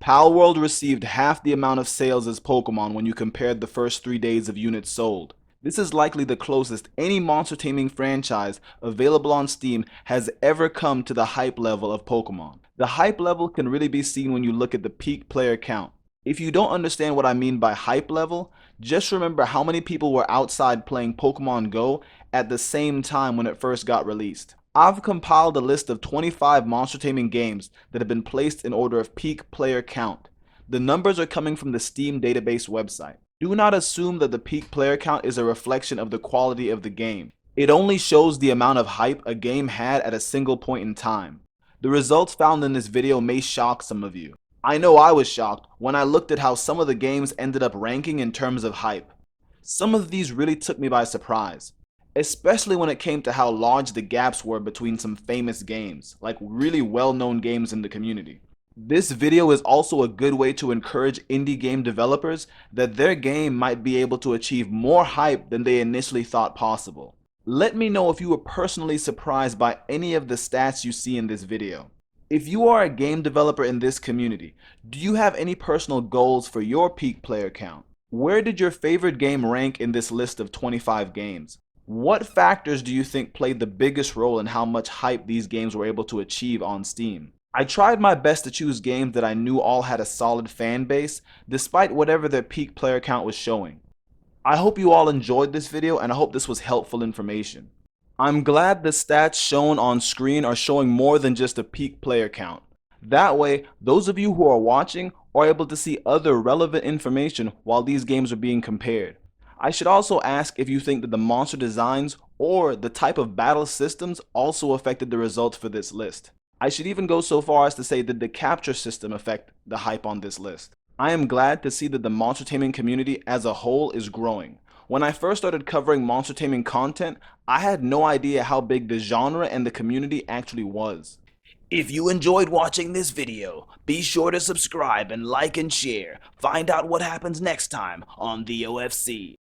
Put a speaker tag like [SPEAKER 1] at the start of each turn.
[SPEAKER 1] Palworld received half the amount of sales as Pokemon when you compared the first 3 days of units sold. This is likely the closest any monster taming franchise available on Steam has ever come to the hype level of Pokemon. The hype level can really be seen when you look at the peak player count. If you don't understand what I mean by hype level, just remember how many people were outside playing Pokemon Go at the same time when it first got released. I've compiled a list of 25 monster taming games that have been placed in order of peak player count. The numbers are coming from the Steam database website. Do not assume that the peak player count is a reflection of the quality of the game. It only shows the amount of hype a game had at a single point in time. The results found in this video may shock some of you. I know I was shocked when I looked at how some of the games ended up ranking in terms of hype. Some of these really took me by surprise, especially when it came to how large the gaps were between some famous games, like really well-known games in the community. This video is also a good way to encourage indie game developers that their game might be able to achieve more hype than they initially thought possible. Let me know if you were personally surprised by any of the stats you see in this video. If you are a game developer in this community, do you have any personal goals for your peak player count? Where did your favorite game rank in this list of 25 games? What factors do you think played the biggest role in how much hype these games were able to achieve on Steam? I tried my best to choose games that I knew all had a solid fan base, despite whatever their peak player count was showing. I hope you all enjoyed this video, and I hope this was helpful information. I'm glad the stats shown on screen are showing more than just a peak player count. That way, those of you who are watching are able to see other relevant information while these games are being compared. I should also ask if you think that the monster designs or the type of battle systems also affected the results for this list. I should even go so far as to say, did the capture system affect the hype on this list? I am glad to see that the monster taming community as a whole is growing. When I first started covering monster taming content, I had no idea how big the genre and the community actually was. If you enjoyed watching this video, be sure to subscribe and like and share. Find out what happens next time on the OFC.